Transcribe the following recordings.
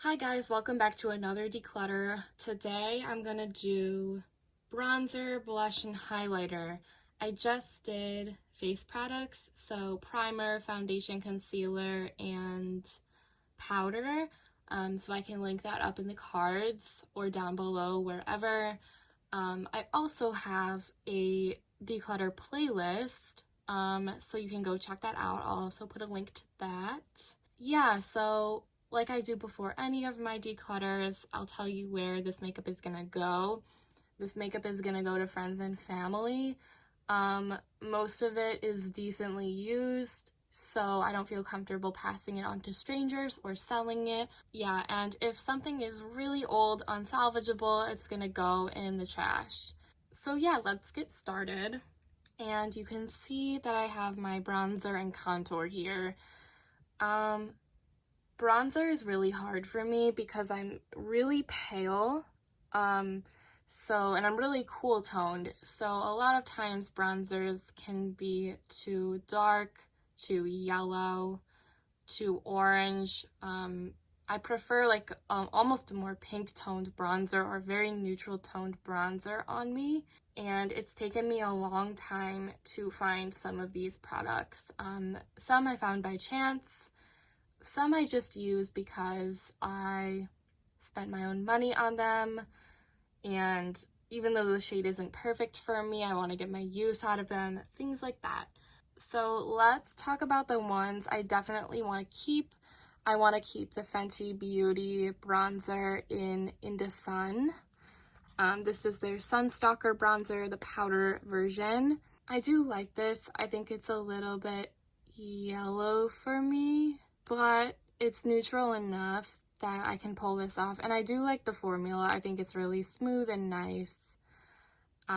Hi guys, welcome back to another declutter. Today I'm gonna do bronzer, blush, and highlighter. I just did face products, so primer, foundation, concealer, and powder. So I can link that up in the cards or down below, wherever. I also have a declutter playlist, so you can go check that out. I'll also put a link to that. Yeah, so like I do before any of my declutters, I'll tell you where this makeup is gonna go. This makeup is gonna go to friends and family. Most of it is decently used, so I don't feel comfortable passing it on to strangers or selling it. Yeah, and if something is really old, unsalvageable, it's gonna go in the trash. So yeah, let's get started. And you can see that I have my bronzer and contour here. Bronzer is really hard for me because I'm really pale, and I'm really cool toned, so a lot of times bronzers can be too dark, too yellow, too orange. I prefer like almost a more pink toned bronzer or very neutral toned bronzer on me, and it's taken me a long time to find some of these products. Some I found by chance. Some I just use because I spent my own money on them, and even though the shade isn't perfect for me, I want to get my use out of them, things like that. So let's talk about the ones I definitely want to keep. I want to keep the Fenty Beauty bronzer in the Sun. This is their Sunstalker bronzer, the powder version. I do like this. I think it's a little bit yellow for me, but it's neutral enough that I can pull this off. And I do like the formula. I think it's really smooth and nice. So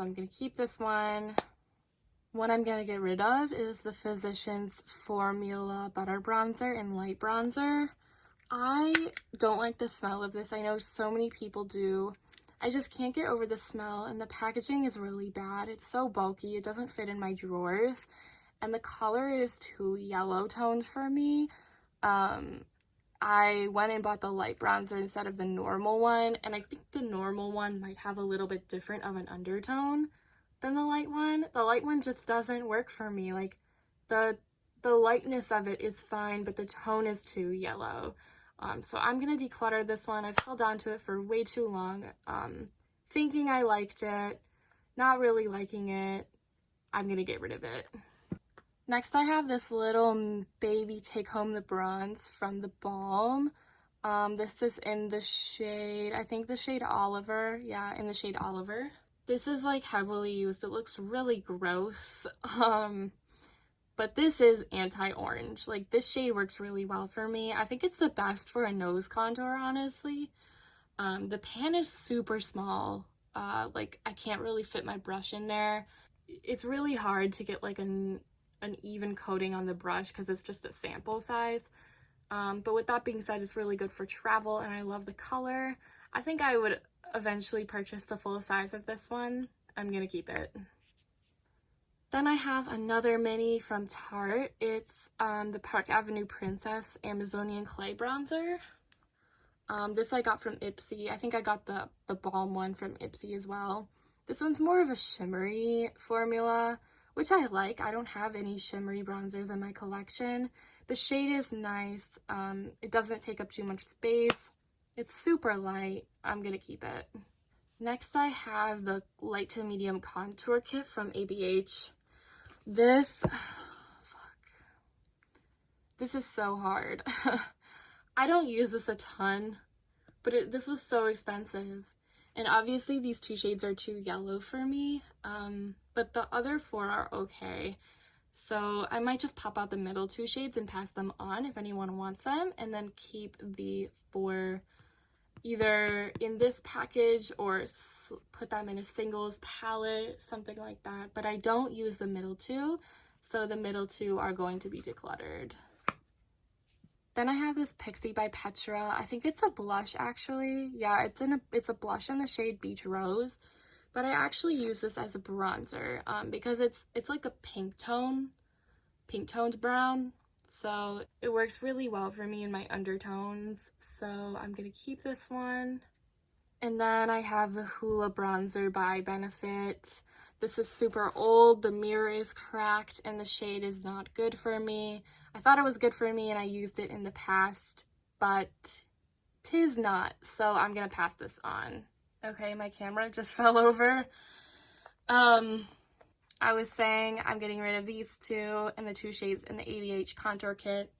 I'm going to keep this one. What I'm going to get rid of is the Physicians Formula Butter Bronzer in Light Bronzer. I don't like the smell of this. I know so many people do. I just can't get over the smell, and the packaging is really bad. It's so bulky. It doesn't fit in my drawers. And the color is too yellow toned for me. I went and bought the light bronzer instead of the normal one, and I think the normal one might have a little bit different of an undertone than the light one. The light one just doesn't work for me. Like, the lightness of it is fine, but the tone is too yellow. So I'm gonna declutter this one. I've held on to it for way too long, thinking I liked it, not really liking it. I'm gonna get rid of it. Next, I have this little baby Take Home the Bronze from the Balm. This is in the shade, I think the shade Oliver. Yeah, in the shade Oliver. This is like heavily used. It looks really gross. But this is anti-orange. Like, this shade works really well for me. I think it's the best for a nose contour, honestly. The pan is super small. Like, I can't really fit my brush in there. It's really hard to get like an even coating on the brush because it's just a sample size. But with that being said, it's really good for travel, and I love the color. I think I would eventually purchase the full size of this one. I'm gonna keep it. Then I have another mini from Tarte. It's the Park Avenue Princess Amazonian Clay Bronzer. This I got from Ipsy. I think I got the Balm one from Ipsy as well. This one's more of a shimmery formula, which I like. I don't have any shimmery bronzers in my collection. The shade is nice. It doesn't take up too much space. It's super light. I'm gonna keep it. Next, I have the light to medium contour kit from ABH. This is so hard. I don't use this a ton, but this was so expensive. And obviously these two shades are too yellow for me, but the other four are okay. So I might just pop out the middle two shades and pass them on if anyone wants them, and then keep the four either in this package or put them in a singles palette, something like that. But I don't use the middle two, so the middle two are going to be decluttered. Then I have this Pixie by Petra. I think it's a blush, actually. Yeah, it's a blush in the shade Beach Rose, but I actually use this as a bronzer because it's like a pink toned brown. So it works really well for me in my undertones. So I'm gonna keep this one. And then I have the Hoola bronzer by Benefit. This is super old, the mirror is cracked, and the shade is not good for me. I thought it was good for me and I used it in the past, but 'tis not, so I'm gonna pass this on. Okay, my camera just fell over. I was saying I'm getting rid of these two and the two shades in the ABH contour kit.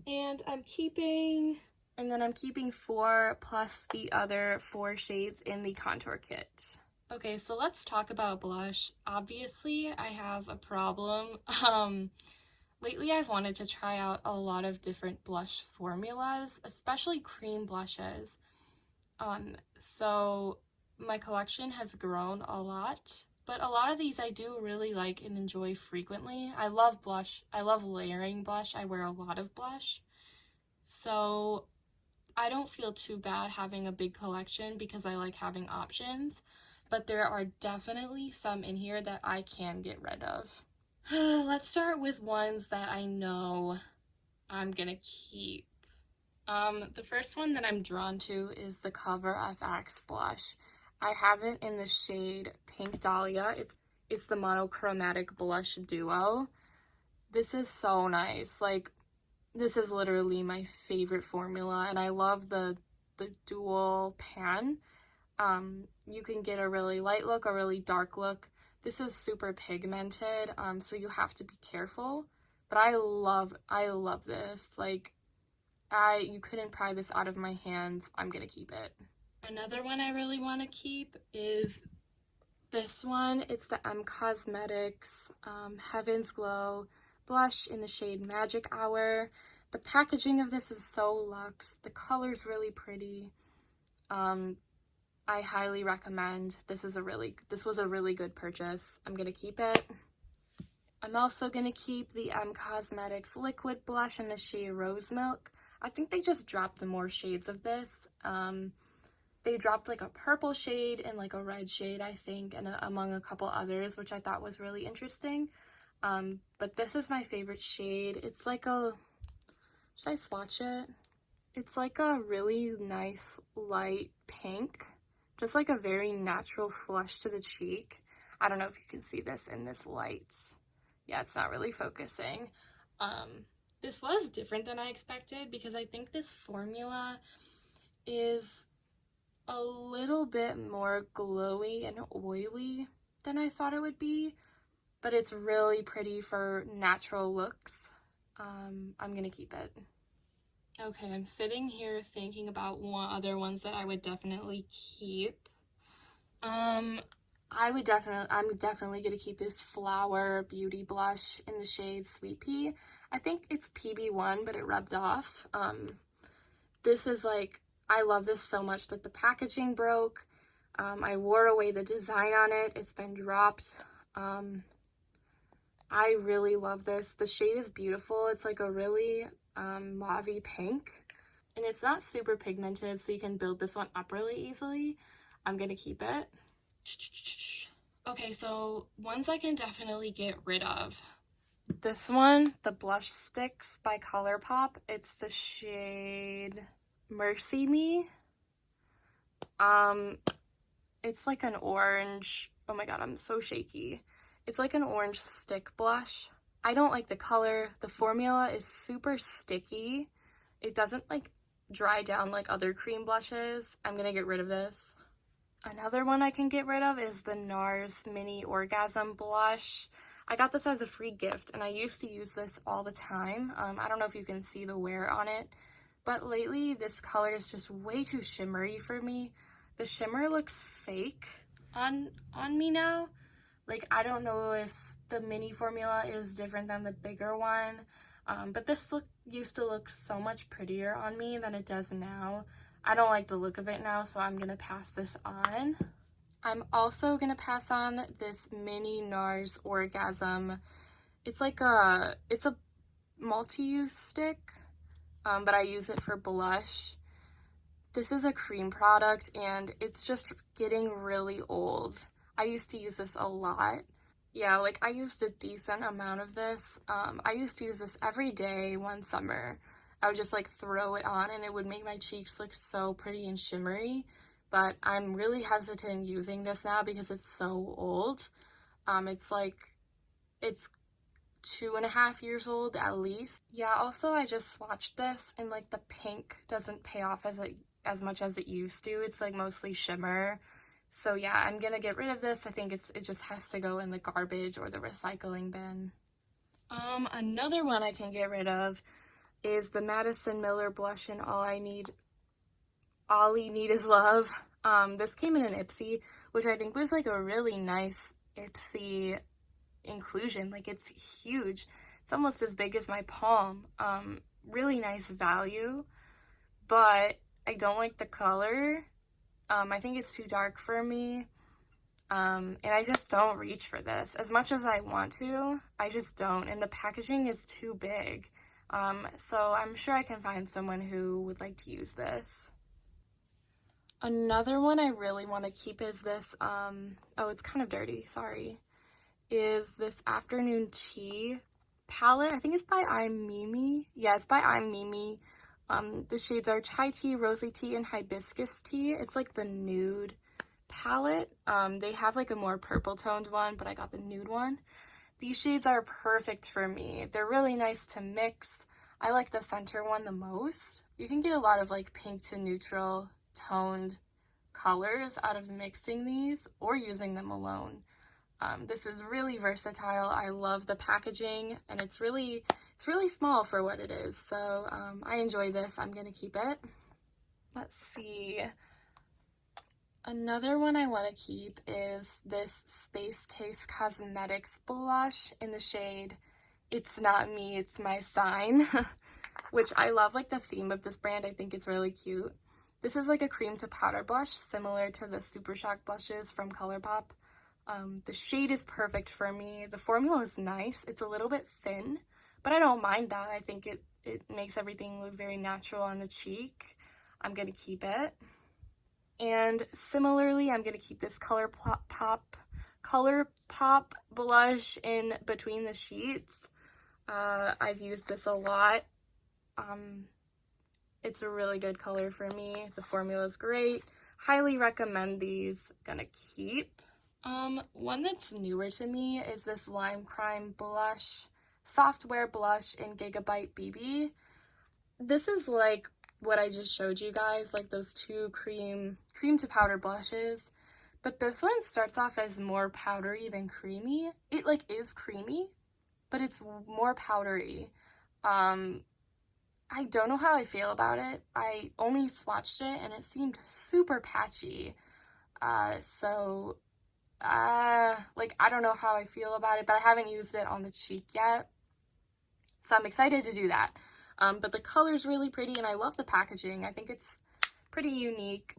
And I'm keeping 4 plus the other 4 shades in the contour kit. Okay, so let's talk about blush. Obviously, I have a problem. Lately I've wanted to try out a lot of different blush formulas, especially cream blushes. So my collection has grown a lot, but a lot of these I do really like and enjoy frequently. I love blush. I love layering blush. I wear a lot of blush. So I don't feel too bad having a big collection because I like having options, but there are definitely some in here that I can get rid of. Let's start with ones that I know I'm gonna keep. The first one that I'm drawn to is the Cover FX blush. I have it in the shade Pink Dahlia. It's the monochromatic blush duo. This is so nice. Like, this is literally my favorite formula, and I love the dual pan. You can get a really light look, a really dark look. This is super pigmented, so you have to be careful. But I love this. Like, you couldn't pry this out of my hands. I'm gonna keep it. Another one I really want to keep is this one. It's the M Cosmetics Heaven's Glow blush in the shade Magic Hour. The packaging of this is so luxe. The color's really pretty. I highly recommend. This was a really good purchase. I'm gonna keep it. I'm also gonna keep the M Cosmetics liquid blush in the shade Rose Milk. I think they just dropped more shades of this. They dropped like a purple shade and like a red shade, I think, and among a couple others, which I thought was really interesting. But this is my favorite shade. It's like a, should I swatch it? It's like a really nice light pink, just like a very natural flush to the cheek. I don't know if you can see this in this light. Yeah, it's not really focusing. This was different than I expected because I think this formula is a little bit more glowy and oily than I thought it would be, but it's really pretty for natural looks. I'm gonna keep it. Okay, I'm sitting here thinking about other ones that I would definitely keep. I'm definitely gonna keep this Flower Beauty blush in the shade Sweet Pea. I think it's PB1, but it rubbed off. This is like, I love this so much that the packaging broke. I wore away the design on it. It's been dropped. I really love this. The shade is beautiful. It's like a really mauve-y pink, and it's not super pigmented, so you can build this one up really easily. I'm gonna keep it. Okay, so ones I can definitely get rid of. This one, the Blush Sticks by ColourPop. It's the shade Mercy Me. It's like an orange. Oh my god, I'm so shaky. It's like an orange stick blush. I don't like the color. The formula is super sticky. It doesn't like dry down like other cream blushes. I'm gonna get rid of this. Another one I can get rid of is the NARS Mini Orgasm Blush. I got this as a free gift, and I used to use this all the time. I don't know if you can see the wear on it, but lately this color is just way too shimmery for me. The shimmer looks fake on me now. Like, I don't know if the mini formula is different than the bigger one, but this used to look so much prettier on me than it does now. I don't like the look of it now, so I'm gonna pass this on. I'm also gonna pass on this mini NARS Orgasm. It's a multi-use stick, but I use it for blush. This is a cream product, and it's just getting really old. I used to use this a lot. Yeah, like I used a decent amount of this. I used to use this every day one summer. I would just like throw it on and it would make my cheeks look so pretty and shimmery. But I'm really hesitant using this now because it's so old. It's like, it's 2.5 years old at least. Yeah, also I just swatched this and like the pink doesn't pay off as much as it used to. It's like mostly shimmer. So yeah, I'm gonna get rid of this. I think it just has to go in the garbage or the recycling bin. Another one I can get rid of is the Madison Miller blush in All You Need Is Love. This came in an Ipsy, which I think was like a really nice Ipsy inclusion. Like it's huge. It's almost as big as my palm. Really nice value, but I don't like the color. I think it's too dark for me. And I just don't reach for this. As much as I want to, I just don't. And the packaging is too big. So I'm sure I can find someone who would like to use this. Another one I really want to keep is this, oh, it's kind of dirty, sorry, is this Afternoon Tea palette. I think it's by I'm Mimi. Yeah, it's by I'm Mimi. The shades are Chai Tea, Rosy Tea, and Hibiscus Tea. It's like the nude palette. They have like a more purple toned one, but I got the nude one. These shades are perfect for me. They're really nice to mix. I like the center one the most. You can get a lot of like pink to neutral toned colors out of mixing these or using them alone. This is really versatile. I love the packaging and it's really small for what it is. So I enjoy this. I'm gonna keep it. Let's see. Another one I want to keep is this Space Taste Cosmetics blush in the shade It's Not Me, It's My Sign, which I love like the theme of this brand. I think it's really cute. This is like a cream to powder blush similar to the Super Shock blushes from ColourPop. The shade is perfect for me. The formula is nice. It's a little bit thin, but I don't mind that. I think it makes everything look very natural on the cheek. I'm going to keep it. And similarly, I'm going to keep this ColourPop blush in Between the Sheets. I've used this a lot. It's a really good color for me. The formula is great. Highly recommend these. Gonna keep. One that's newer to me is this Lime Crime blush, software blush in Gigabyte BB. This is like what I just showed you guys, like those two cream to powder blushes, but this one starts off as more powdery than creamy. It like is creamy, but it's more powdery. I don't know how I feel about it. I only swatched it and it seemed super patchy. Like, I don't know how I feel about it, but I haven't used it on the cheek yet. So I'm excited to do that. But the color's really pretty and I love the packaging. I think it's pretty unique.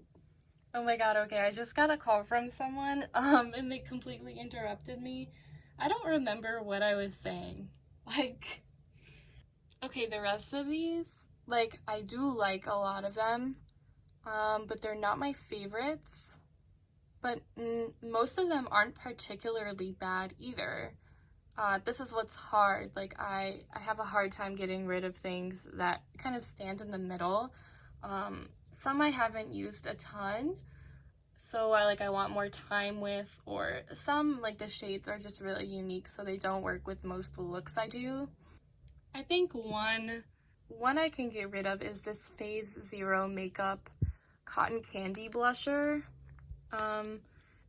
Oh my god, okay, I just got a call from someone, and they completely interrupted me. I don't remember what I was saying. Like, okay, the rest of these, like, I do like a lot of them, but they're not my favorites. But most of them aren't particularly bad either. This is what's hard. Like, I have a hard time getting rid of things that kind of stand in the middle. Some I haven't used a ton, so I want more time with, or some, like, the shades are just really unique, so they don't work with most looks I do. I think one I can get rid of is this Phase Zero Makeup Cotton Candy Blusher.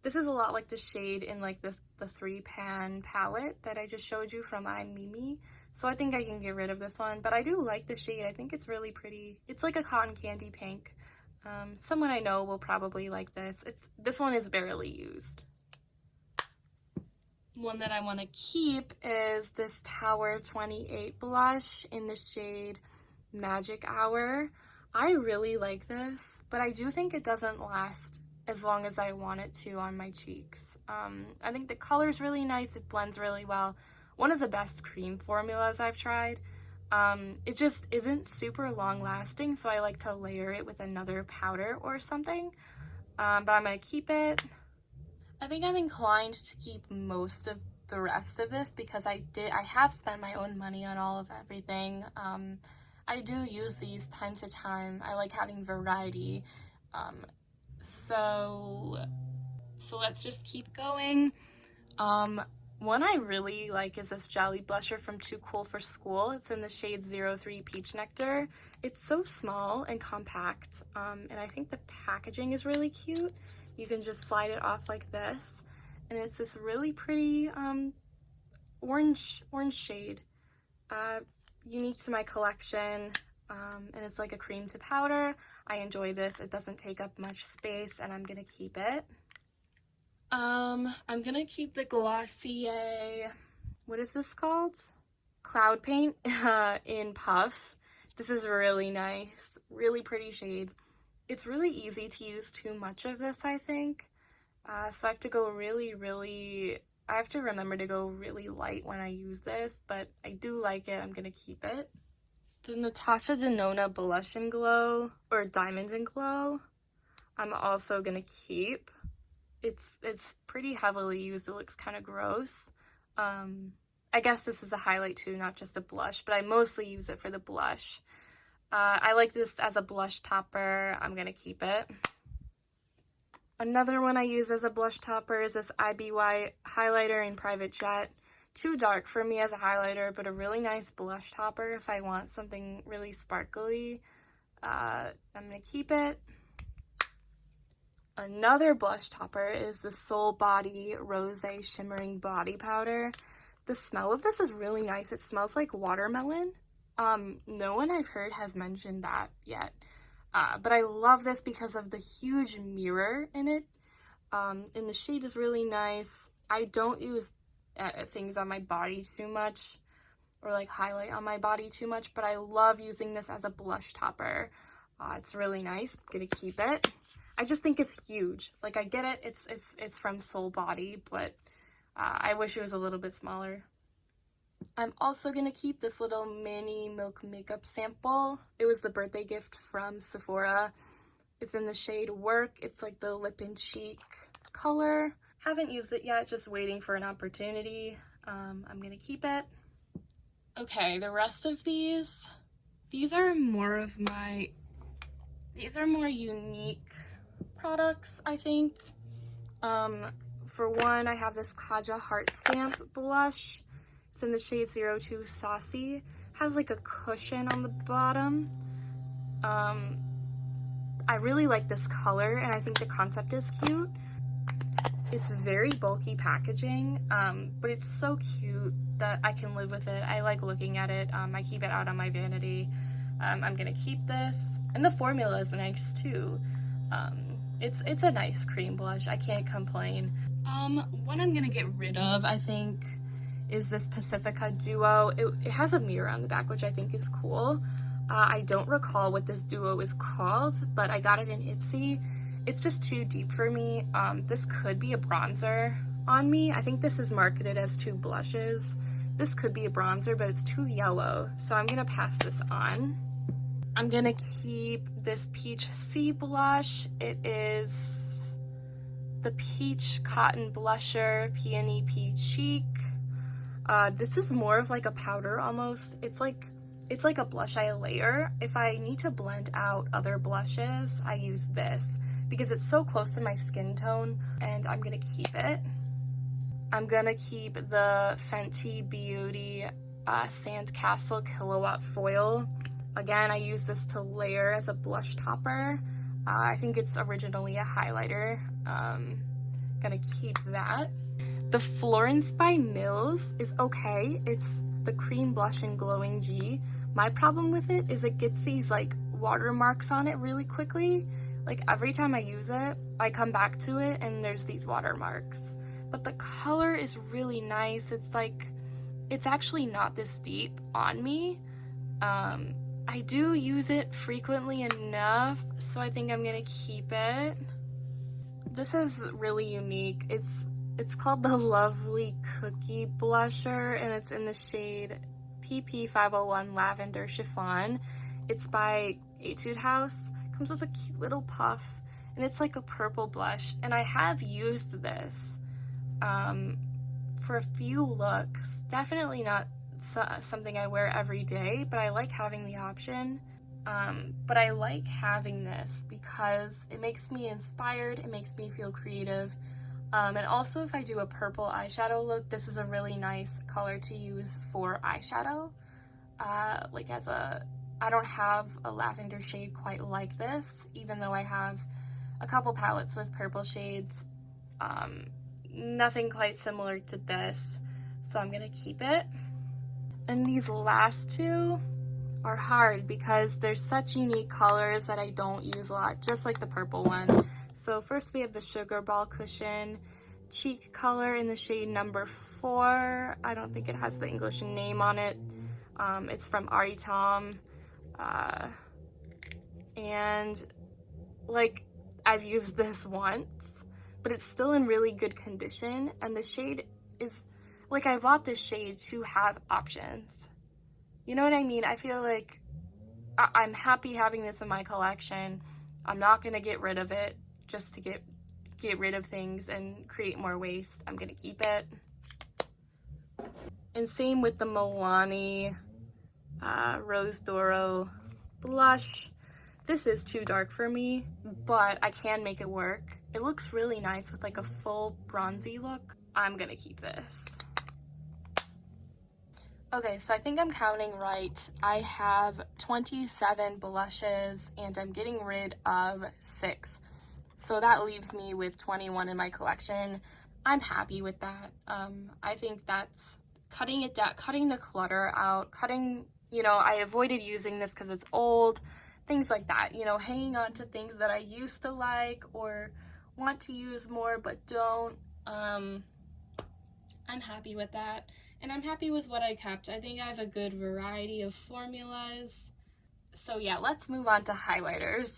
This is a lot like the shade in like the 3-pan palette that I just showed you from I'm Mimi. So I think I can get rid of this one, but I do like the shade. I think it's really pretty. It's like a cotton candy pink. Someone I know will probably like this. This one is barely used. One that I want to keep is this Tower 28 blush in the shade Magic Hour. I really like this, but I do think it doesn't last as long as I want it to on my cheeks. I think the color is really nice. It blends really well. One of the best cream formulas I've tried. It just isn't super long lasting, so I like to layer it with another powder or something. But I'm gonna keep it. I think I'm inclined to keep most of the rest of this because I have spent my own money on all of everything. I do use these time to time. I like having variety. So let's just keep going. One I really like is this Jelly Blusher from Too Cool for School. It's in the shade 03 Peach Nectar. It's so small and compact, and I think the packaging is really cute. You can just slide it off like this, and it's this really pretty orange shade, unique to my collection, and it's like a cream to powder. I enjoy this. It doesn't take up much space, and I'm gonna keep it. I'm gonna keep the Glossier, what is this called? Cloud Paint in Puff. This is really nice, really pretty shade. It's really easy to use too much of this, I think. So I have to go I have to remember to go really light when I use this, but I do like it. I'm gonna keep it. The Natasha Denona Blush and Glow, or Diamond and Glow, I'm also gonna keep. It's pretty heavily used. It looks kind of gross. I guess this is a highlight too, not just a blush, but I mostly use it for the blush. I like this as a blush topper. I'm gonna keep it. Another one I use as a blush topper is this IBY highlighter in Private Jet. Too dark for me as a highlighter, but a really nice blush topper if I want something really sparkly. I'm gonna keep it. Another blush topper is the Soul Body Rosé Shimmering Body Powder. The smell of this is really nice. It smells like watermelon. No one I've heard has mentioned that yet. But I love this because of the huge mirror in it. And the shade is really nice. I don't use things on my body too much, or like highlight on my body too much, but I love using this as a blush topper. It's really nice. I'm gonna keep it. I just think it's huge. Like, I get it, it's from Soul Body, but I wish it was a little bit smaller. I'm also gonna keep this little mini Milk makeup sample. It was the birthday gift from Sephora. It's in the shade Work. It's like the lip and cheek color. Haven't used it yet, just waiting for an opportunity. I'm gonna keep it. Okay, the rest of these are more unique products, I think. For one, I have this Kaja Heart Stamp blush. It's in the shade 02 Saucy. Has like a cushion on the bottom. I really like this color, and I think the concept is cute. It's very bulky packaging, but it's so cute that I can live with it. I like looking at it. I keep it out on my vanity. I'm gonna keep this, and the formula is nice too. It's a nice cream blush. I can't complain. What I'm gonna get rid of, I think, is this Pacifica Duo. It has a mirror on the back, which I think is cool. I don't recall what this duo is called, but I got it in Ipsy. It's just too deep for me. This could be a bronzer on me. I think this is marketed as 2 blushes. This could be a bronzer, but it's too yellow, so I'm gonna pass this on. I'm gonna keep this Peach Sea blush. It is the Peach Cotton Blusher Peony Pea Cheek. This is more of like a powder almost. It's like a blush I layer. If I need to blend out other blushes, I use this because it's so close to my skin tone, and I'm gonna keep it. I'm gonna keep the Fenty Beauty Sandcastle Kilowatt Foil. Again, I use this to layer as a blush topper. I think it's originally a highlighter. Gonna keep that. The Florence by Mills is okay. It's the Cream Blush and Glowing G. My problem with it is it gets these like watermarks on it really quickly. Like every time I use it, I come back to it and there's these watermarks. But the color is really nice. It's actually not this deep on me. I do use it frequently enough, so I think I'm gonna keep it. This is really unique. It's called the Lovely Cookie Blusher, and it's in the shade PP501 Lavender Chiffon. It's by Etude House. Comes with a cute little puff, and it's like a purple blush, and I have used this for a few looks. Definitely not something I wear every day, but I like having the option. But I like having this because it makes me inspired, it makes me feel creative. And also if I do a purple eyeshadow look, this is a really nice color to use for eyeshadow. Like I don't have a lavender shade quite like this, even though I have a couple palettes with purple shades. Nothing quite similar to this, so I'm gonna keep it. And these last two are hard because they're such unique colors that I don't use a lot, just like the purple one. So first we have the Sugar Ball Cushion cheek color in the shade number 4. I don't think it has the English name on it. It's from Ari Tom. And like, I've used this once, but it's still in really good condition, and the shade is, like, I bought this shade to have options. You know what I mean? I feel like I'm happy having this in my collection. I'm not gonna get rid of it just to get rid of things and create more waste. I'm gonna keep it. And same with the Milani Rose Doro blush. This is too dark for me, but I can make it work. It looks really nice with like a full bronzy look. I'm gonna keep this. Okay, so I think I'm counting right. I have 27 blushes and I'm getting rid of 6. So that leaves me with 21 in my collection. I'm happy with that. I think that's cutting it down, cutting the clutter out, I avoided using this because it's old, things like that, hanging on to things that I used to like or want to use more but don't. I'm happy with that, and I'm happy with what I kept. I think I have a good variety of formulas. So yeah, let's move on to highlighters.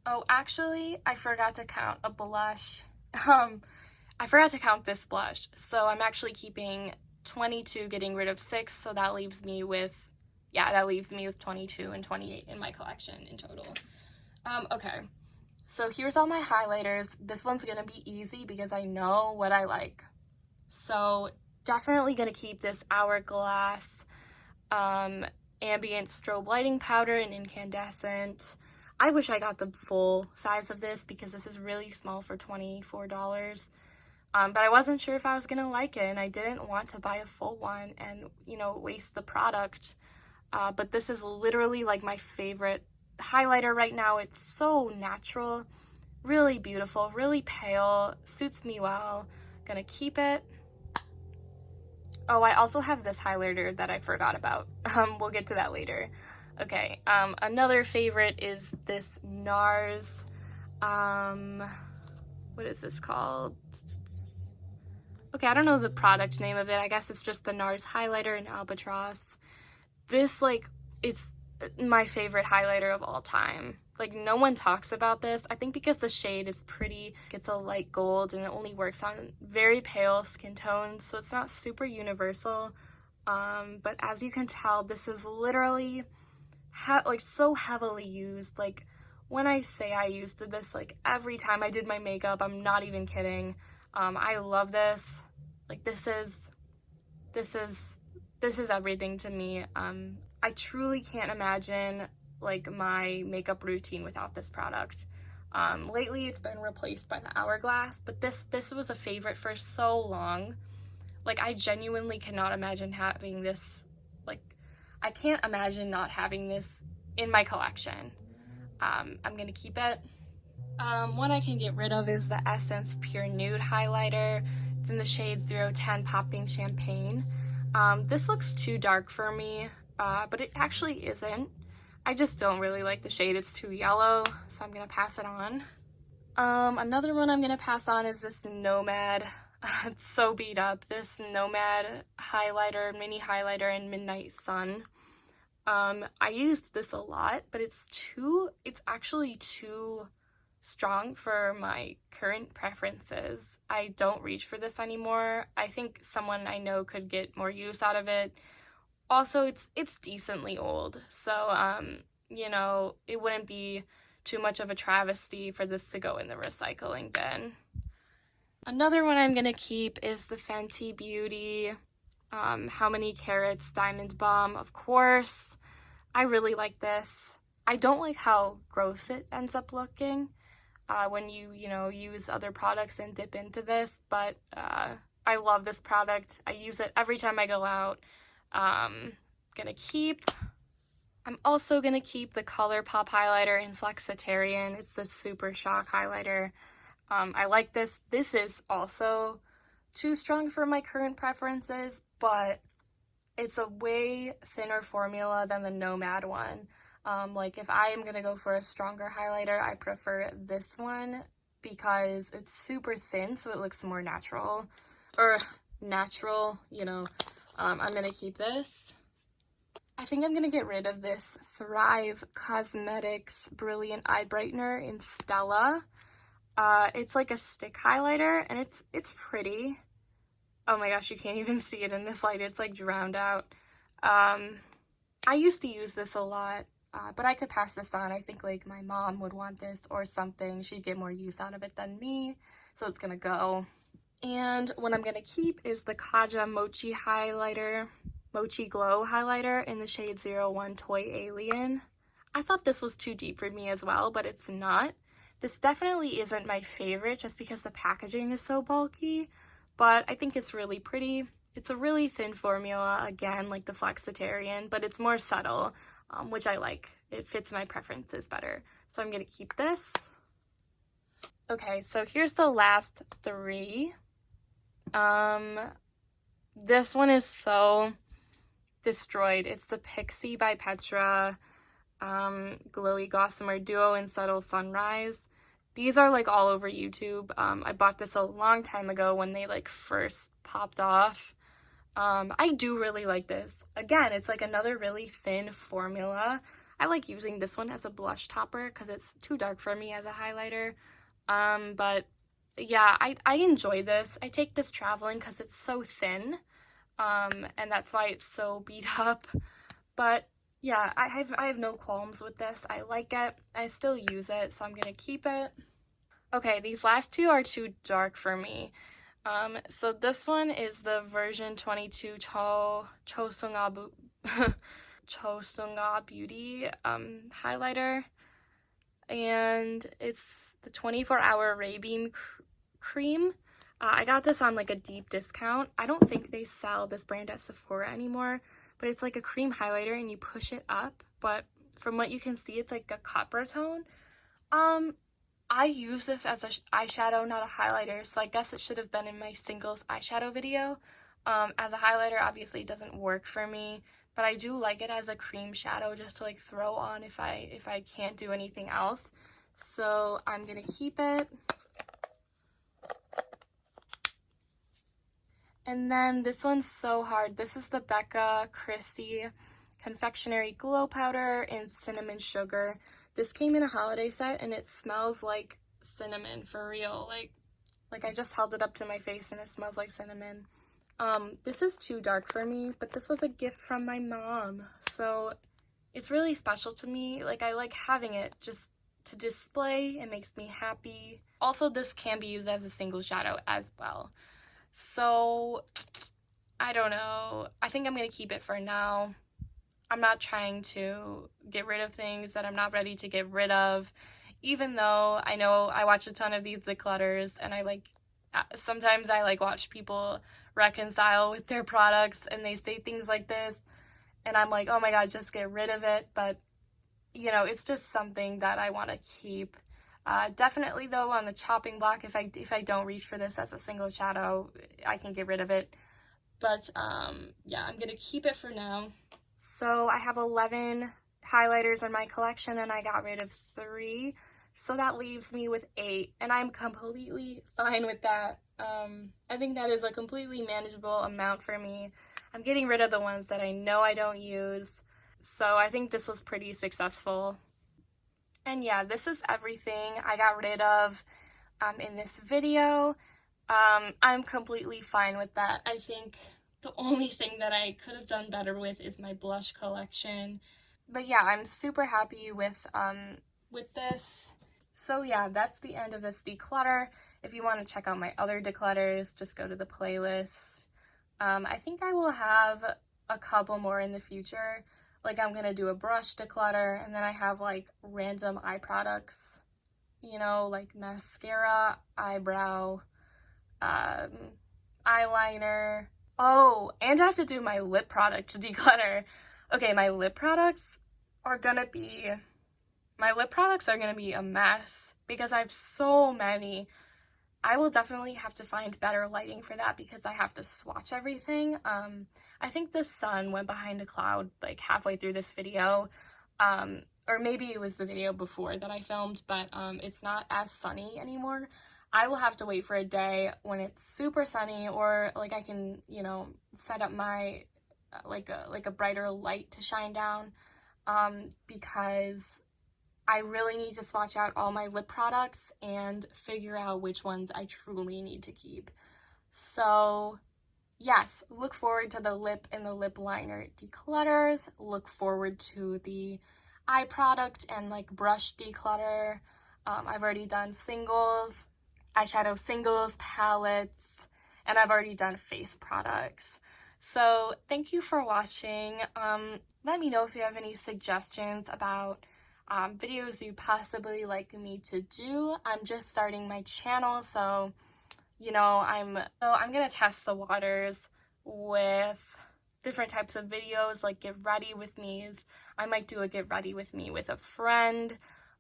Oh, actually, I forgot to count a blush. I forgot to count this blush, so I'm actually keeping 22, getting rid of 6, so that leaves me with 22 and 28 in my collection in total. Okay, so here's all my highlighters. This one's gonna be easy because I know what I like. So definitely gonna keep this Hourglass ambient strobe lighting powder in incandescent. I wish I got the full size of this because this is really small for $24. But I wasn't sure if I was gonna like it, and I didn't want to buy a full one and, waste the product. But this is literally like my favorite highlighter right now. It's so natural, really beautiful, really pale, suits me well. Gonna keep it. Oh, I also have this highlighter that I forgot about. We'll get to that later. Okay, another favorite is this NARS, what is this called? Okay, I don't know the product name of it. I guess it's just the NARS highlighter in Albatross. This, it's my favorite highlighter of all time. Like, no one talks about this. I think because the shade is pretty, it's a light gold, and it only works on very pale skin tones, so it's not super universal. But as you can tell, this is literally, so heavily used. Like, when I say I used this, every time I did my makeup, I'm not even kidding. I love this. Like, this is everything to me. I truly can't imagine my makeup routine without this product. Lately it's been replaced by the Hourglass, but this was a favorite for so long. I genuinely cannot imagine having this, I can't imagine not having this in my collection. I'm gonna keep it. One I can get rid of is the Essence Pure Nude highlighter. It's in the shade 010 Popping Champagne. This looks too dark for me, but it actually isn't. I just don't really like the shade. It's too yellow, so I'm gonna pass it on. Another one I'm gonna pass on is this Nomad. It's so beat up. This Nomad highlighter, mini highlighter in Midnight Sun. I used this a lot, but it's actually too strong for my current preferences. I don't reach for this anymore. I think someone I know could get more use out of it. Also, it's decently old, so it wouldn't be too much of a travesty for this to go in the recycling bin. Another one I'm gonna keep is the Fenty Beauty How Many Carats Diamond Balm. Of course, I really like this. I don't like how gross it ends up looking when you know, use other products and dip into this, but I love this product. I use it every time I go out. Gonna keep. I'm also gonna keep the ColourPop highlighter in Flexitarian. It's the Super Shock highlighter. I like this. This is also too strong for my current preferences, but it's a way thinner formula than the Nomad one. Like if I am gonna go for a stronger highlighter, I prefer this one because it's super thin, so it looks more natural. Or natural, you know. I'm gonna keep this. I think I'm gonna get rid of this Thrive Cosmetics Brilliant Eye Brightener in Stella. It's like a stick highlighter, and it's pretty. Oh my gosh, you can't even see it in this light. It's like drowned out. I used to use this a lot, but I could pass this on. I think like my mom would want this or something. She'd get more use out of it than me, so it's gonna go. And what I'm gonna keep is the Kaja Mochi highlighter, Mochi Glow highlighter in the shade 01 Toy Alien. I thought this was too deep for me as well, but it's not. This definitely isn't my favorite just because the packaging is so bulky, but I think it's really pretty. It's a really thin formula, again, like the Flexitarian, but it's more subtle, which I like. It fits my preferences better. So I'm gonna keep this. Okay, so here's the last three. This one is so destroyed. It's the Pixie by Petra Glowy Gossamer Duo in Subtle Sunrise. These are like all over YouTube. I bought this a long time ago when they like first popped off. I do really like this. Again, it's like another really thin formula. I like using this one as a blush topper because it's too dark for me as a highlighter. But yeah, I enjoy this. I take this traveling because it's so thin, and that's why it's so beat up. But yeah, I have no qualms with this. I like it. I still use it, so I'm gonna keep it. Okay, these last two are too dark for me. So this one is the version 22 Chosunga Beauty highlighter, and it's the 24-hour Ray Beam cream. I got this on like a deep discount. I don't think they sell this brand at Sephora anymore, but it's like a cream highlighter and you push it up, but from what you can see, it's like a copper tone. I use this as an eyeshadow, not a highlighter, so I guess it should have been in my singles eyeshadow video. As a highlighter, obviously it doesn't work for me, but I do like it as a cream shadow just to like throw on if I can't do anything else. So I'm gonna keep it. And then this one's so hard. This is the Becca Christie Confectionery Glow Powder in Cinnamon Sugar. This came in a holiday set and it smells like cinnamon for real. Like I just held it up to my face and it smells like cinnamon. This is too dark for me, but this was a gift from my mom. So it's really special to me. Like I like having it just to display. It makes me happy. Also, this can be used as a single shadow as well. So, I don't know. I think I'm going to keep it for now. I'm not trying to get rid of things that I'm not ready to get rid of. Even though I know I watch a ton of these declutters and I like, sometimes I like watch people reconcile with their products and they say things like this. And I'm like, oh my god, just get rid of it. But, you know, it's just something that I want to keep. Definitely though on the chopping block, if I don't reach for this as a single shadow, I can get rid of it. But yeah, I'm gonna keep it for now. So I have 11 highlighters in my collection and I got rid of 3, so that leaves me with 8, and I'm completely fine with that. I think that is a completely manageable amount for me. I'm getting rid of the ones that I know I don't use, so I think this was pretty successful. And yeah, this is everything I got rid of in this video. I'm completely fine with that. I think the only thing that I could have done better with is my blush collection. But yeah, I'm super happy with this. So yeah, that's the end of this declutter. If you want to check out my other declutters, just go to the playlist. I think I will have a couple more in the future. Like I'm gonna do a brush declutter, and then I have like random eye products, you know, like mascara, eyebrow, eyeliner. Oh, and I have to do my lip product declutter. Okay, my lip products are gonna be a mess because I have so many. I will definitely have to find better lighting for that because I have to swatch everything. I think the sun went behind a cloud like halfway through this video. Or maybe it was the video before that I filmed, but it's not as sunny anymore. I will have to wait for a day when it's super sunny, or like I can, you know, set up my like a brighter light to shine down, because I really need to swatch out all my lip products and figure out which ones I truly need to keep. So yes, look forward to the lip and the lip liner declutters. Look forward to the eye product and like brush declutter. I've already done singles, eyeshadow singles, palettes, and I've already done face products. So thank you for watching. Let me know if you have any suggestions about videos you possibly like me to do. I'm just starting my channel, so you know, I'm gonna test the waters with different types of videos, like get ready with me's. I might do a get ready with me with a friend.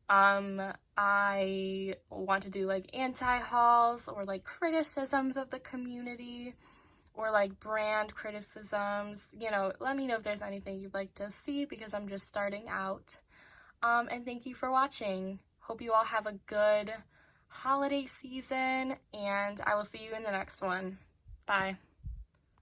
I want to do like anti-hauls or like criticisms of the community or like brand criticisms. You know, let me know if there's anything you'd like to see because I'm just starting out. And thank you for watching. Hope you all have a good holiday season, and I will see you in the next one. Bye.